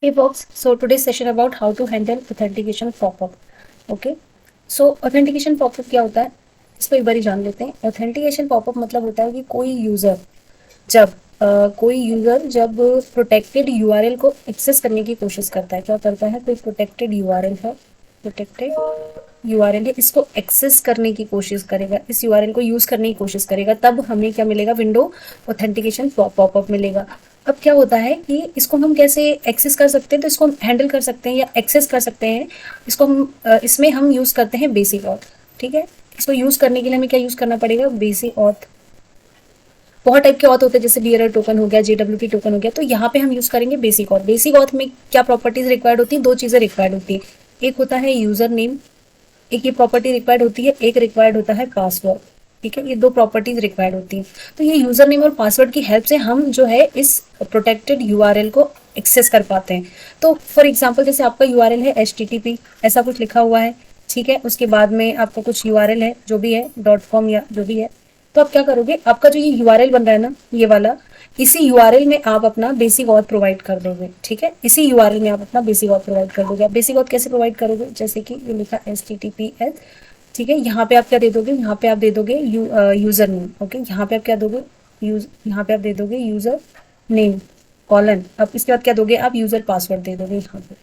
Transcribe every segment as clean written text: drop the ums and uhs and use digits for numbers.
Hey folks, so today's session about how to handle authentication pop-up. Okay, so authentication pop-up क्या होता है, इसको एक बार ही जान लेते हैं. Authentication pop-up मतलब होता है कि कोई यूजर जब प्रोटेक्टेड यूआरएल को एक्सेस करने की कोशिश करता है, क्या करता है, कोई प्रोटेक्टेड यूआरएल है, इसको एक्सेस करने की कोशिश करेगा, इस यूआरएल को यूज करने की कोशिश करेगा, तब हमें क्या मिलेगा, विंडो ऑथेंटिकेशन पॉपअप मिलेगा. अब क्या होता है कि इसको हम कैसे एक्सेस कर सकते हैं, तो इसको हम हैंडल कर सकते हैं या एक्सेस कर सकते हैं. इसको हम इसमें हम यूज करते हैं बेसिक ऑथ. ठीक है, इसको यूज करने के लिए हमें क्या यूज करना पड़ेगा, बेसिक ऑथ. बहुत टाइप के ऑथ होते हैं, जैसे बियरर टोकन हो गया, जेडब्ल्यूटी टोकन हो गया, तो यहाँ पे हम यूज करेंगे बेसिक ऑथ. बेसिक ऑथ में क्या प्रॉपर्टीज रिक्वायर्ड होती है, दो चीजें रिक्वायर्ड होती है. एक होता है यूजर नेम, एक ये प्रॉपर्टी रिक्वायर्ड होती है, एक रिक्वायर्ड होता है पासवर्ड. ठीक है, ये दो प्रॉपर्टीज रिक्वायर्ड होती हैं. तो ये यूजर नेम और पासवर्ड की हेल्प से हम जो है इस प्रोटेक्टेड यूआरएल को एक्सेस कर पाते हैं. तो फॉर एग्जांपल जैसे आपका यूआरएल है http ऐसा कुछ लिखा हुआ है, ठीक है, उसके बाद में आपका कुछ यूआरएल है जो भी है .com या जो भी है, तो आप क्या करोगे, आपका जो ये यूआरएल बन रहा है ना, ये वाला, इसी यूआरएल में आप अपना बेसिक ऑथ प्रोवाइड कर दोगे. ठीक है, इसी यूआरएल में आप अपना बेसिक ऑथ प्रोवाइड कर दोगे. आप बेसिक ऑथ कैसे प्रोवाइड करोगे, जैसे कि ये लिखा https. ठीक है, यहाँ पे आप क्या दे दोगे, यहाँ पे आप दे दोगे यूजर नेम. ओके, यहाँ पे आप क्या दोगे, यहाँ पे आप दे दोगे यूजर नेम कॉलन. अब इसके बाद क्या दोगे, आप यूजर पासवर्ड दे दोगे, यहाँ पे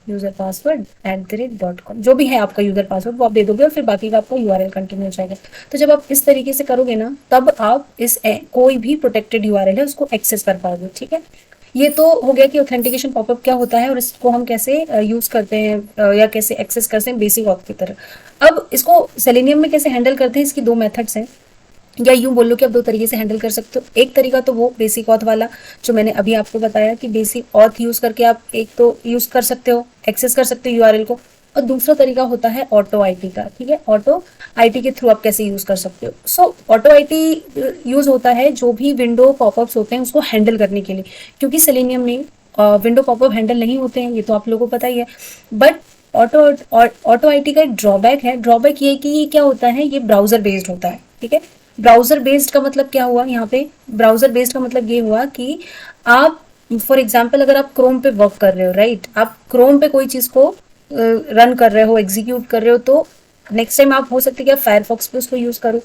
यूजर पासवर्ड @.com, जो भी है आपका यूजर पासवर्ड वो आप दे दोगे, और फिर बाकी का आपका यूआरएल कंटिन्यू हो जाएगा. तो जब आप इस तरीके से करोगे ना, तब आप कोई भी प्रोटेक्टेड यूआरएल है उसको एक्सेस कर पाओगे. ठीक है, ये तो हो गया कि ऑथेंटिकेशन पॉपअप क्या होता है और इसको हम कैसे यूज करते हैं या कैसे एक्सेस करते हैं बेसिक ऑथ की तरह. अब इसको सेलेनियम में कैसे हैंडल करते हैं, इसकी दो मेथड्स हैं, या यूं बोल लो कि आप दो तरीके से हैंडल कर सकते हो. एक तरीका तो वो बेसिक ऑथ वाला जो मैंने अभी आपको बताया कि बेसिक ऑथ यूज करके आप एक तो यूज कर सकते हो, एक्सेस कर सकते हो यूआरएल को, और दूसरा तरीका होता है ऑटो आईटी का. ठीक है, ऑटो आईटी के थ्रू आप कैसे यूज कर सकते हो. सो ऑटो आईटी यूज होता है जो भी विंडो पॉपअप्स होते हैं उसको हैंडल करने के लिए, क्योंकि सेलेनियम में विंडो पॉपअप हैंडल नहीं होते हैं, ये तो आप लोगों को पता ही है. बट ऑटो आईटी का एक ड्रॉबैक है. ड्रॉबैक ये कि ये क्या होता है, ये ब्राउजर बेस्ड होता है. ठीक है, ब्राउजर बेस्ड का मतलब क्या हुआ, यहाँ पे ब्राउजर बेस्ड का मतलब ये हुआ कि आप फॉर एग्जाम्पल अगर आप क्रोम पे वर्क कर रहे हो, राइट, आप क्रोम पे कोई चीज को रन कर रहे हो, एग्जीक्यूट कर रहे हो, तो नेक्स्ट टाइम आप हो सकते कि आप फायरफॉक्स पे उसको यूज करो,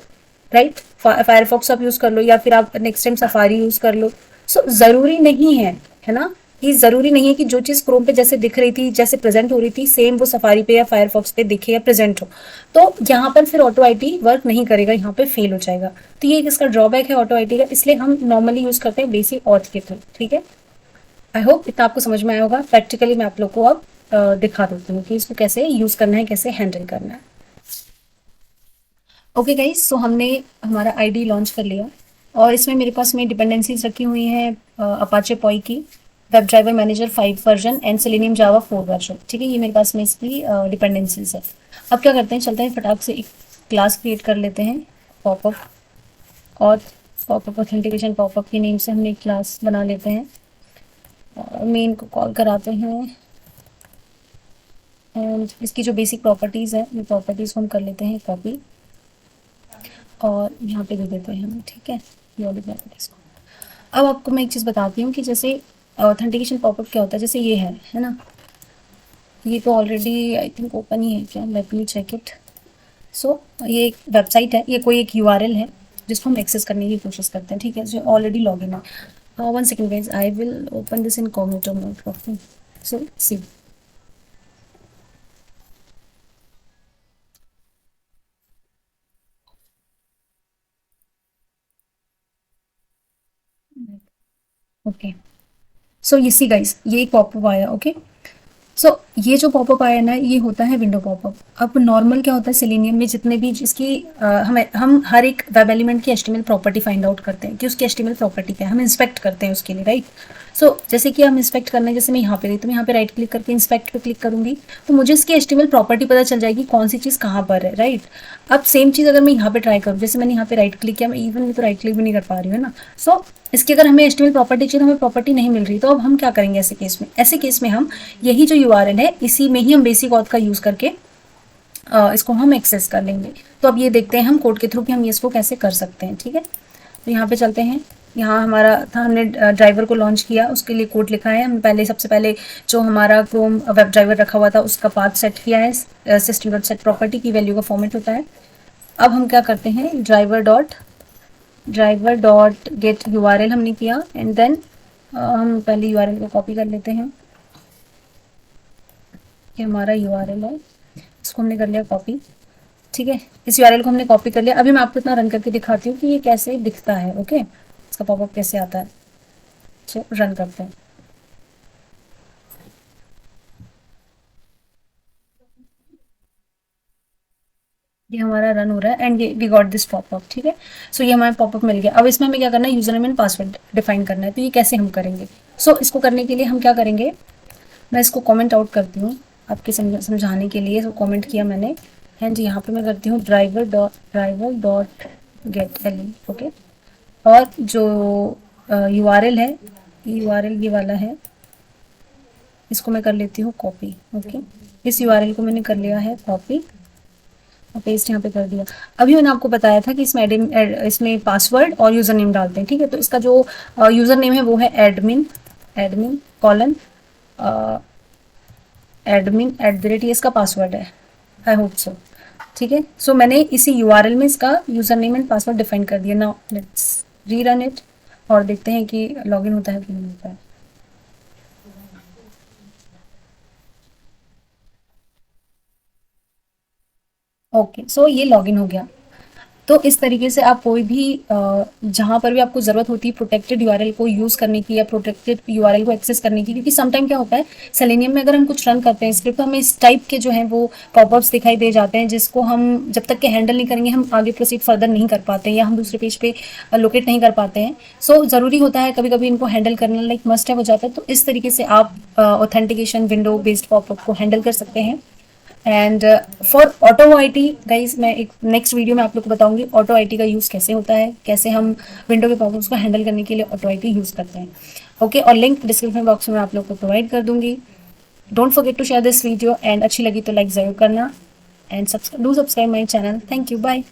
राइट, फायरफॉक्स आप यूज कर लो, या फिर आप नेक्स्ट टाइम सफारी यूज कर लो. सो जरूरी नहीं है ना, ये जरूरी नहीं है कि जो चीज क्रोम पे जैसे दिख रही थी, जैसे प्रेजेंट हो रही थी, सेम वो सफारी पे या फायरफॉक्स पे दिखे या प्रेजेंट हो. तो यहाँ पर फिर ऑटो आईटी वर्क नहीं करेगा, यहाँ पे फेल हो जाएगा. तो ये इसका ड्रॉबैक है ऑटो आईटी का, इसलिए हम नॉर्मली यूज करते हैं बेसिक ऑथ के थ्रू. ठीक है, आई होप इतना आपको समझ में आया होगा. प्रैक्टिकली मैं आप लोग को अब दिखा देती हूँ कि इसको कैसे यूज करना है, कैसे हैंडल करना है. ओके गाइज, सो हमने हमारा आईडी लॉन्च कर लिया और इसमें मेरे पास में डिपेंडेंसीज रखी हुई हैं अपाचे पॉई की, web driver manager 5 version and selenium Java 4 version. ठीक है, ये मेरे पास में इसकी डिपेंडेंसीज है. अब क्या करते हैं, चलते हैं फटाक से एक क्लास क्रिएट कर लेते हैं पॉपअप, और पॉपअप ऑथेंटिकेशन पॉपअप की नेम से हमने एक क्लास बना लेते हैं और मेन को कॉल कराते हैं. एंड इसकी जो बेसिक प्रॉपर्टीज़ है, ये प्रॉपर्टीज़ को हम कर लेते हैं कॉपी और यहाँ पे दे देते हैं हम. ठीक है, ये वाली प्रॉपर्टीज़ को. अब आपको मैं एक चीज़ बताती हूँ कि जैसे ऑथेंटिकेशन पॉपअप क्या होता है. जैसे ये है ना, ये तो ऑलरेडी आई थिंक ओपन ही है क्या, लेट मी चेक इट. सो ये एक वेबसाइट है, ये कोई एक यूआरएल है जिसको हम एक्सेस करने की कोशिश करते हैं. ठीक है, जो ऑलरेडी लॉग इन है. 1 second guys, I will open this in incognito mode. So see, okay. So ये सी गाइस, ये एक पॉपअप आया. ओके, सो ये जो पॉपअप आया ना, ये होता है विंडो पॉपअप. अब नॉर्मल क्या होता है, सेलेनियम में जितने भी जिसकी हम हर एक वेब एलिमेंट की एचटीएमएल प्रॉपर्टी फाइंड आउट करते हैं कि उसकी एचटीएमएल प्रॉपर्टी क्या है, हम इंस्पेक्ट करते हैं उसके लिए, राइट. सो जैसे कि हम इंस्पेक्ट करना है, जैसे मैं यहाँ पे गई तो मैं यहाँ पे राइट क्लिक करके इंस्पेक्ट पे क्लिक करूंगी, तो मुझे इसकी एचटीएमएल प्रॉपर्टी पता चल जाएगी कौन सी चीज़ कहाँ पर है, राइट. अब सेम चीज़ अगर मैं यहाँ पे ट्राई करूँ, जैसे मैंने यहाँ पे राइट क्लिक किया, मैं इवन में तो राइट क्लिक भी नहीं कर पा रही हूँ ना. सो इसकी अगर हमें एचटीएमएल प्रॉपर्टी चाहिए तो हमें प्रॉपर्टी नहीं मिल रही, तो अब हम क्या करेंगे ऐसे केस में. ऐसे केस में हम यही जो यूआरएल है, इसी में ही हम बेसिक ऑथ का यूज़ करके इसको हम एक्सेस कर लेंगे. तो अब ये देखते हैं हम कोड के थ्रू कि हम इसको कैसे कर सकते हैं. ठीक है, तो यहाँ पे चलते हैं यहाँ हमारा था, हमने ड्राइवर को लॉन्च किया, उसके लिए कोड लिखा है। हम पहले सबसे पहले जो हमारा क्रोम वेब ड्राइवर रखा हुआ था उसका पाथ सेट किया है, सिस्टम डॉट सेट प्रॉपर्टी की वैल्यू का फॉर्मेट होता है। अब हम क्या करते हैं, ड्राइवर डॉट गेट यूआरएल हमने किया, एंड देन हम पहले यूआरएल को कॉपी कर लेते हैं। ये हमारा यूआरएल है, इसको हमने कर लिया कॉपी। ठीक है, इस यूआरएल को हमने कॉपी कर लिया। अभी मैं आपको इतना रन करके दिखाती हूँ कि ये कैसे दिखता है। ओके, इसका पॉपअप कैसे आता है। चलो रन करते हैं। ये हमारा रन हो रहा है एंड ये वी गॉट दिस पॉपअप। ठीक है, सो ये हमारा पॉपअप मिल गया। अब इसमें हमें क्या करना है, user name and password define करना है। तो ये कैसे हम करेंगे, सो इसको करने के लिए हम क्या करेंगे, मैं इसको कमेंट आउट करती हूँ आपके समझाने के लिए। तो कमेंट किया मैंने, है जी, यहाँ पे मैं करती हूँ driver dot gate L. Okay, और जो यूआरएल है, यूआरएल ये वाला है, इसको मैं कर लेती हूँ कॉपी। ओके, इस यूआरएल को मैंने कर लिया है कॉपी और पेस्ट यहाँ पे कर दिया। अभी मैंने आपको बताया था कि इसमें पासवर्ड और यूज़र नेम डालते हैं। ठीक है, तो इसका जो यूज़र नेम है वो है एडमिन कॉलन एडमिन @ ये इसका पासवर्ड है। I hope so. ठीक है, सो मैंने इसी यूआरएल में इसका user name and password define कर दिया। नाउ लेट्स रीरन इट और देखते हैं कि लॉगिन होता है कि नहीं होता है। ओके, सो ये लॉगिन हो गया। तो इस तरीके से आप कोई भी जहाँ पर भी आपको ज़रूरत होती है प्रोटेक्टेड यूआरएल को यूज़ करने की या प्रोटेक्टेड यूआरएल को एक्सेस करने की, क्योंकि सम टाइम क्या होता है, सेलेनियम में अगर हम कुछ रन करते हैं स्क्रिप्ट, तो हमें इस टाइप के जो हैं वो पॉपअप्स दिखाई दे जाते हैं, जिसको हम जब तक के हैंडल नहीं करेंगे हम आगे प्रोसीड फर्दर नहीं कर पाते हैं या हम दूसरे पेज पे लोकेट नहीं कर पाते हैं। सो ज़रूरी होता है कभी कभी इनको हैंडल करना लाइक मस्ट है हो जाता है। तो इस तरीके से आप ऑथेंटिकेशन विंडो बेस्ड पॉपअप को हैंडल कर सकते हैं। And for auto I T guys, मैं एक नेक्स्ट वीडियो में आप लोग को बताऊंगी ऑटो आई टी का यूज़ कैसे होता है, कैसे हम विंडो के प्रॉब्लम्स को हैंडल करने के लिए ऑटो आई टी यूज़ करते हैं। ओके, और लिंक डिस्क्रिप्शन बॉक्स में आप लोग को प्रोवाइड कर दूंगी। Don't forget to share this video and अच्छी लगी तो लाइक ज़रूर करना and do subscribe my channel. Thank you, bye.